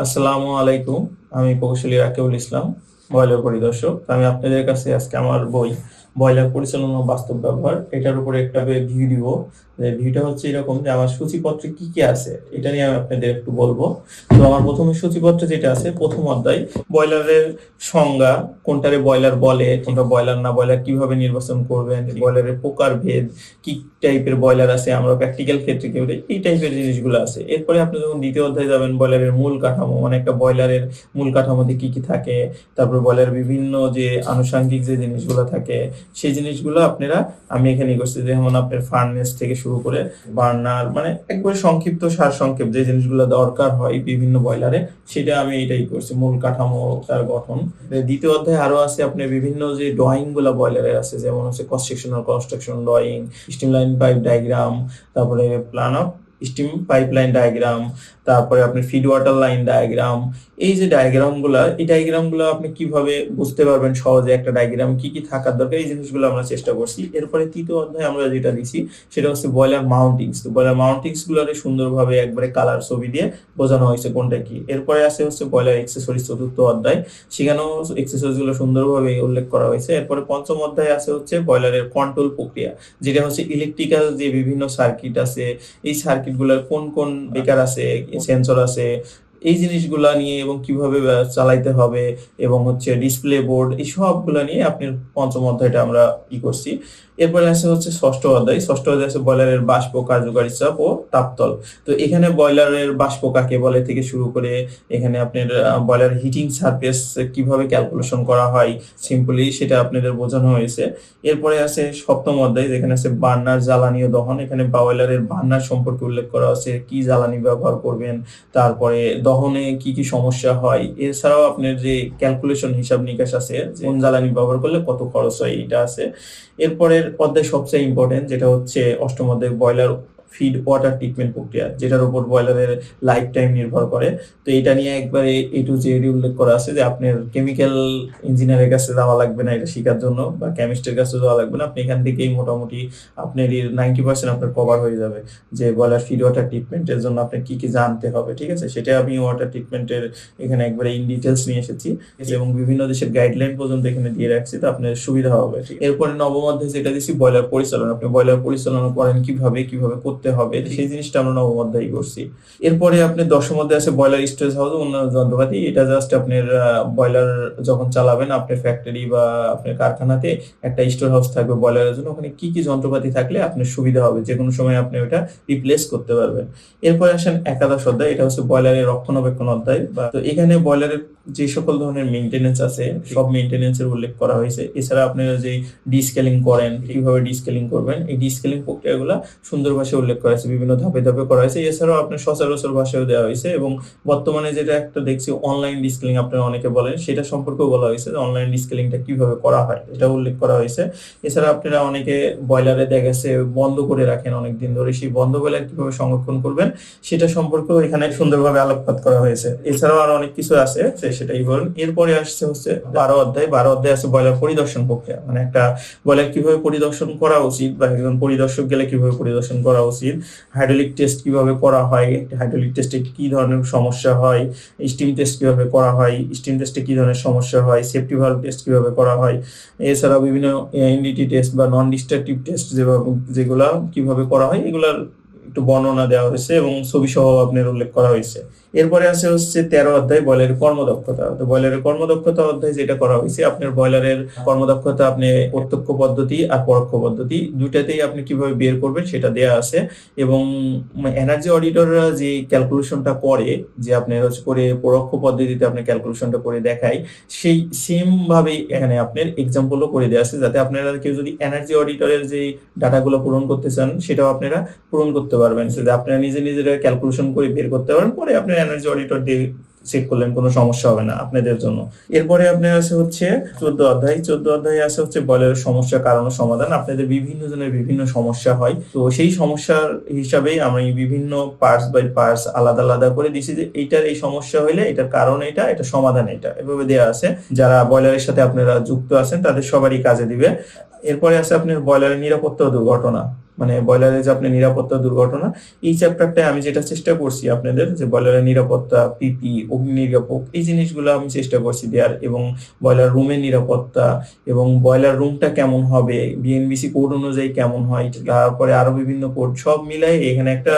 আসসালামু আলাইকুম। আমি কৌশলী রাকিবুল ইসলাম, ব্রয়লার পরিদর্শক। আমি আপনাদের কাছে আজকে আমার বই ব্রয়লার পরিচালনা ও বাস্তব ব্যবহার এটার উপরে একটা ভিডিও দিব। ভিডিওটা হচ্ছে এরকম যে আমার সূচিপত্রে কি কি আছে এটা নিয়ে আমি আপনাদের একটু বলবো। তো আমার প্রথমে সূচিপত্রে যেটা আছে, প্রথম অধ্যায় ব্রয়লারের সংজ্ঞা, কোনটারে ব্রয়লার বলে, কোনটা ব্রয়লার না, ব্রয়লার কিভাবে নির্বাচন করবেন, ব্রয়লারের প্রকার ভেদ, কি টাইপের ব্রয়লার আছে, আমরা প্র্যাকটিক্যাল ক্ষেত্রে কি বলি, এই টাইপের জিনিসগুলো আছে। এরপরে আপনি যখন দ্বিতীয় অধ্যায়ে যাবেন, ব্রয়লারের মূল কাঠামো, মানে একটা ব্রয়লারের মূল কাঠামোতে কি কি থাকে, তারপর ব্রয়লারের বিভিন্ন যে আনুষঙ্গিক যে জিনিসগুলো থাকে সেই জিনিসগুলো আপনারা আমি এখানে করছি। যেমন আপনার ফার্নেস থেকে শুরু করে বার্নার, মানে একবারে সংক্ষিপ্ত সার সংক্ষেপ যে জিনিসগুলো দরকার হয় বিভিন্ন ব্রয়লারে, সেটা আমি এটাই করছি, মূল কাঠামো তার গঠন। দ্বিতীয় অধ্যায়ে আরো আছে আপনার বিভিন্ন যে ড্রয়িং গুলা ব্রয়লারের আছে, যেমন হচ্ছে cross sectional construction drawing, streamline pipe diagram, তারপরে plan of steam pipeline diagram, তারপরে আপনি ফিড ওয়াটার লাইন ডায়াগ্রাম। এই যে ডায়াগ্রাম গুলা, এই ডায়াগ্রাম গুলো আপনি কিভাবে বুঝতে পারবেন সহজে, একটা ডায়াগ্রাম কি কি থাকার দরকার, এই জিনিসগুলো আমরা চেষ্টা করছি। এরপরে তৃতীয় অধ্যায়ে আমরা যেটা দিছি সেটা হচ্ছে ব্রয়লার মাউন্টিংস। তো ব্রয়লার মাউন্টিংস গুলোরে সুন্দরভাবে একবারে কালার ছবি দিয়ে বোঝানো হয়েছে কোনটা কি। এরপরে আছে হচ্ছে ব্রয়লার এক্সেসরিজ, চতুর্থ অধ্যায়, সেখানেও এক্সেসরিজ গুলো সুন্দরভাবে উল্লেখ করা হয়েছে। এরপরে পঞ্চম অধ্যায়ে আছে হচ্ছে ব্রয়লারের কন্ট্রোল প্রক্রিয়া, যেটা হচ্ছে ইলেকট্রিক্যাল যে বিভিন্ন সার্কিট আছে, এই সার্কিট গুলার কোন কোন বেকার আছে, সেন্সর আছে, এই জিনিসগুলা নিয়ে এবং কিভাবে চালাইতে হবে, এবং হচ্ছে ডিসপ্লে বোর্ড, এই সবগুলা নিয়ে আপনি পঞ্চম অধ্যায়টা আমরা করছি। এরপরে আছে হচ্ছে ষষ্ঠ অধ্যায়। ষষ্ঠ অধ্যায় আছে ব্রয়লারের বাষ্প, কার্যকারী চাপ ও তাপতল। তো এখানে ব্রয়লারের বাষ্প কাকে বলে থেকে শুরু করে এখানে আপনার ব্রয়লার হিটিং সারফেস কিভাবে ক্যালকুলেশন করা হয় সিম্পলি, সেটা আপনাদের বোঝানো হয়েছে। এরপরে আছে সপ্তম অধ্যায়, যেখানে আছে বার্নার, জ্বালানি ও দহন। এখানে ব্রয়লারের বার্নার সম্পর্কে উল্লেখ করা আছে, কি জ্বালানি ব্যবহার করবেন, তারপরে দহনে কি কি সমস্যা হয়। এছাড়াও আপনার যে ক্যালকুলেশন হিসাব নিকাশ আছে, কোন জ্বালানি ব্যবহার করলে কত খরচ হয়, এটা আছে। এরপরের অধ্যায় সবচেয়ে ইম্পর্টেন্ট, যেটা হচ্ছে অষ্টম অধ্যায়, ব্রয়লার ফিড ওয়াটার ট্রিটমেন্ট প্রক্রিয়া, যেটার উপর ব্রয়লারের লাইফ টাইম নির্ভর করে। তো এটা নিয়ে একবারে এ টু জেড উল্লেখ করা আছে যে আপনার কেমিক্যাল ইঞ্জিনিয়ারের কাছে যাওয়া লাগবে না এটা শেখার জন্য, বা কেমিস্টের কাছে যাওয়া লাগবে না। আপনি এখান থেকেই মোটামুটি আপনার 90% আপনার কভার হয়ে যাবে, যে ব্রয়লার ফিড ওয়াটার ট্রিটমেন্টের জন্য আপনার কি কি জানতে হবে। ঠিক আছে, সেটা আমি ওয়াটার ট্রিটমেন্টের এখানে একবারে ইন ডিটেলস নিয়ে এসেছি, এবং বিভিন্ন দেশের গাইডলাইন পর্যন্ত এখানে দিয়ে রাখছি, তো আপনার সুবিধা হবে। এরপরে নবম অধ্যায়ে যেটা দিচ্ছি ব্রয়লার পরিচালনা, আপনি ব্রয়লার পরিচালনা করেন কিভাবে, কিভাবে করতে হবে, সেই জিনিসটা আমরা নবম অধ্যায়ে করছি। এরপরে আপনি দশম অধ্যায়ে আছে ব্রয়লার স্টোরেজ হাউস, অন্যান্য যন্ত্রপাতি। এটা জাস্ট আপনার ব্রয়লার যখন চালাবেন আপনার ফ্যাক্টরি বা আপনার কারখানাতে একটা স্টোর হাউস থাকবে ব্রয়লারের জন্য, ওখানে কি কি যন্ত্রপাতি থাকলে আপনার সুবিধা হবে, যে কোনো সময় আপনি ওটা রিপ্লেস করতে পারবেন। এরপরে আসেন একাদশ অধ্যায়, এটা হচ্ছে ব্রয়লারের রক্ষণাবেক্ষণ অধ্যায়। তো এখানে ব্রয়লারের যে সকল ধরনের মেইনটেনেন্স আছে সব মেইনটেনেন্স এর উল্লেখ করা হয়েছে। এছাড়া আপনারা যে ডিস্কেলিং করেন, কিভাবে ডিস্কেলিং করবেন, এই ডিস্কেলিং প্রক্রিয়াগুলো সুন্দর ভাষায় উল্লেখ করা হয়েছে, বিভিন্ন ধাপে ধাপে করা হয়েছে। এছাড়াও আপনার সচরাচর ভাষায় দেওয়া হয়েছে, এবং বর্তমানে যেটা একটা দেখছি অনলাইন ডিস্কেলিং আপনারা অনেকে বলেন, সেটা সম্পর্কেও বলা হয়েছে যে অনলাইন ডিস্কেলিংটা কিভাবে করা হয়, এটা উল্লেখ করা হয়েছে। এছাড়া আপনারা অনেকে ব্রয়লারে দেখা গেছে বন্ধ করে রাখেন অনেক দিন ধরে, সেই বন্ধ ব্রয়লার কিভাবে সংরক্ষণ করবেন সেটা সম্পর্কেও এখানে সুন্দরভাবে আলোকপাত করা হয়েছে। এছাড়াও আরো অনেক কিছু আছে, সেটাই বলেন। এরপরে আসছে হচ্ছে 12 অধ্যায়। 12 অধ্যায় আছে ব্রয়লার পরিদর্শন প্রক্রিয়া, মানে একটা ব্রয়লার কিভাবে পরিদর্শন করা উচিত, বা একজন পরিদর্শক গেলে কিভাবে পরিদর্শন করা উচিত, হাইড্রোলিক টেস্ট কিভাবে করা হয়, হাইড্রোলিক টেস্টে কি ধরনের সমস্যা হয়, স্টিম টেস্ট কিভাবে করা হয়, স্টিম টেস্টে কি ধরনের সমস্যা হয়, সেফটি ভালভ টেস্ট কিভাবে করা হয়। এছাড়াও বিভিন্ন এনডিটি টেস্ট বা নন ডিস্ট্রাকটিভ টেস্ট যেগুলা কিভাবে করা হয়, এগুলার একটু বর্ণনা দেওয়া হয়েছে এবং ছবি সহ আপনার উল্লেখ করা হয়েছে। এরপরে আছে হচ্ছে 13 অধ্যায়, ব্রয়লারের কর্মদক্ষতা। তো ব্রয়লারের কর্মদক্ষতা অধ্যায় যেটা করা হয়েছে, আপনার ব্রয়লারের কর্মদক্ষতা আপনি প্রত্যক্ষ পদ্ধতি আর পরোক্ষ পদ্ধতি দুইটাতেই আপনি কিভাবে বের করবেন সেটা দেয়া আছে। এবং এনার্জি অডিটররা যে ক্যালকুলেশনটা করে, যে আপনি হচ্ছে করে পরোক্ষ পদ্ধতিতে আপনি ক্যালকুলেশনটা করে দেখায়, সেই সেম ভাবেই এখানে আপনার এক্সাম্পলও করে দেওয়া আছে, যাতে আপনারা কেউ যদি এনার্জি অডিটরের যে ডাটাগুলো পূরণ করতে চান সেটাও আপনারা পূরণ করতে পারবেন, সেটা আপনারা নিজে নিজেরা ক্যালকুলেশন করে বের করতে পারবেন, পরে আপনার এনার্জি অডিটর দিয়ে চেক করলেন, কোনো সমস্যা হবে না আপনাদের জন্য। এরপরে আপনার আছে হচ্ছে 14 অধ্যায়। 14 অধ্যায়ে আছে হচ্ছে ব্রয়লারের সমস্যা, কারণ ও সমাধান। আপনাদের বিভিন্ন জনের বিভিন্ন সমস্যা হয়, তো সেই সমস্যার হিসাবেই আমি বিভিন্ন পার্টস বাই পার্টস আলাদা আলাদা করে দিছি, যে এইটার এই সমস্যা হইলে এটার কারণ এটা, এটা সমাধান এটা, এভাবে দেওয়া আছে। যারা ব্রয়লারের সাথে আপনারা যুক্ত আছেন তাদের সবারই কাজে দিবে। এরপরে আছে আপনার ব্রয়লারের নিরাপত্তা ও দুর্ঘটনা। মানে বয়লারের যে আপনার নিরাপত্তা দুর্ঘটনা, এই চ্যাপ্টারটায় আমি যেটা চেষ্টা করছি আপনাদের যে বয়লারের নিরাপত্তা, পিপি, অগ্নি নির্বাপক এই জিনিসগুলো আমি চেষ্টা করছি দেওয়ার, এবং বয়লার রুমের নিরাপত্তা এবং বয়লার রুমটা কেমন হবে, বিএনবিসি কোড অনুযায়ী কেমন হয়, তারপরে আরো বিভিন্ন কোড সব মিলাই এখানে একটা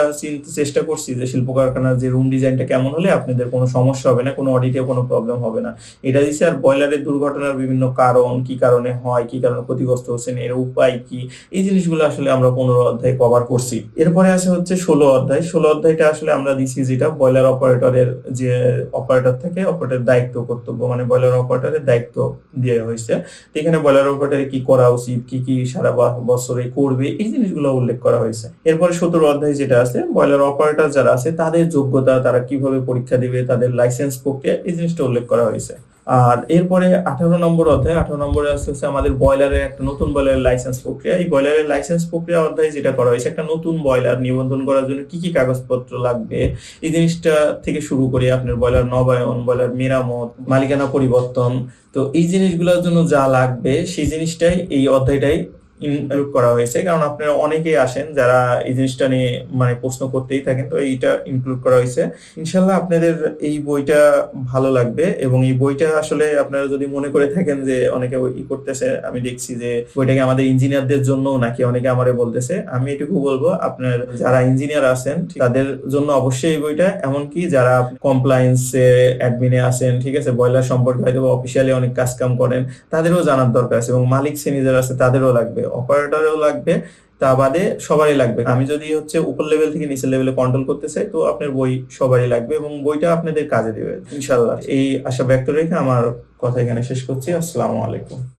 চেষ্টা করছি যে শিল্প কারখানার যে রুম ডিজাইনটা কেমন হলে আপনাদের কোনো সমস্যা হবে না, কোনো অডিটে কোনো প্রবলেম হবে না, এটা দিচ্ছে। আর বয়লারের দুর্ঘটনার বিভিন্ন কারণ, কি কারণে হয়, কি কারণে ক্ষতিগ্রস্ত হচ্ছেন, এর উপায় কি, এই জিনিসগুলো আসলে আমরা 15 অধ্যায় কভার করছি। এরপরে আছে হচ্ছে 16 অধ্যায়। 16 অধ্যায়টা আসলে আমরা দিচ্ছি যেটা বয়লার অপারেটরের যে অপারেটর থেকে অপারেটরের দায়িত্ব কর্তব্য, মানে বয়লার অপারেটরের দায়িত্ব দিয়ে হয়েছে। তো এখানে বয়লার অপারেটরের কি করা উচিত, কি কি সারা বছরে করবে, এই জিনিসগুলো উল্লেখ করা হয়েছে। এরপরে 17 অধ্যায় যেটা আছে বয়লার অপারেটর যারা আছে তাদের যোগ্যতা, তারা কিভাবে পরীক্ষা দিবে, তাদের লাইসেন্স প্রক্রিয়া, এই জিনিসটা উল্লেখ করা হয়েছে। আর এরপরে 18 নম্বর অধ্যায়, 18 নম্বরে আসছে আমাদের বয়লারের একটা নতুন বয়লারের লাইসেন্স প্রক্রিয়া। এই বয়লারের লাইসেন্স প্রক্রিয়া অধ্যায় যেটা করা হয়েছে, একটা নতুন বয়লার নিবন্ধন করার জন্য কি কি কাগজপত্র লাগবে, এই জিনিসটা থেকে শুরু করে আপনার বয়লার নবায়ন, বয়লার মেরামত, মালিকানা পরিবর্তন, তো এই জিনিসগুলোর জন্য যা লাগবে সেই জিনিসটাই এই অধ্যায়টাই ইনক্লুড করা হয়েছে। কারণ আপনারা অনেকেই আসেন যারা এই জিনিসটা নিয়ে মানে প্রশ্ন করতেই থাকেন, তো এইটা ইনক্লুড করা হয়েছে। ইনশাল্লাহ আপনাদের এই বইটা ভালো লাগবে, এবং এই বইটা আসলে আপনারা যদি মনে করে থাকেন যে অনেকে ই করতেছে, আমি দেখছি যে বইটাকে আমাদের ইঞ্জিনিয়ারদের জন্য নাকি অনেকে আমারে বলতেছে, আমি এটুকু বলবো আপনার যারা ইঞ্জিনিয়ার আছেন তাদের জন্য অবশ্যই এই বইটা, এমনকি যারা কমপ্লায়েন্সে অ্যাডমিনে আছেন, ঠিক আছে, বয়লার সম্পর্কে হয়তো অফিসিয়ালি অনেক কাজ কাম করেন, তাদেরও জানার দরকার আছে, এবং মালিক শ্রেণী যারা আছে তাদেরও লাগবে, অপারেটরও লাগবে, তা বাদে সবারই লাগবে। আমি যদি হচ্ছে উপর লেভেল থেকে নিচের লেভেলে কন্ট্রোল করতে চাই, তো আপনার বই সবারই লাগবে, এবং বইটা আপনাদের কাজে দেবে ইনশাল্লাহ। এই আশা ব্যক্ত রেখে আমার কথা এখানে শেষ করছি। আসসালামু আলাইকুম।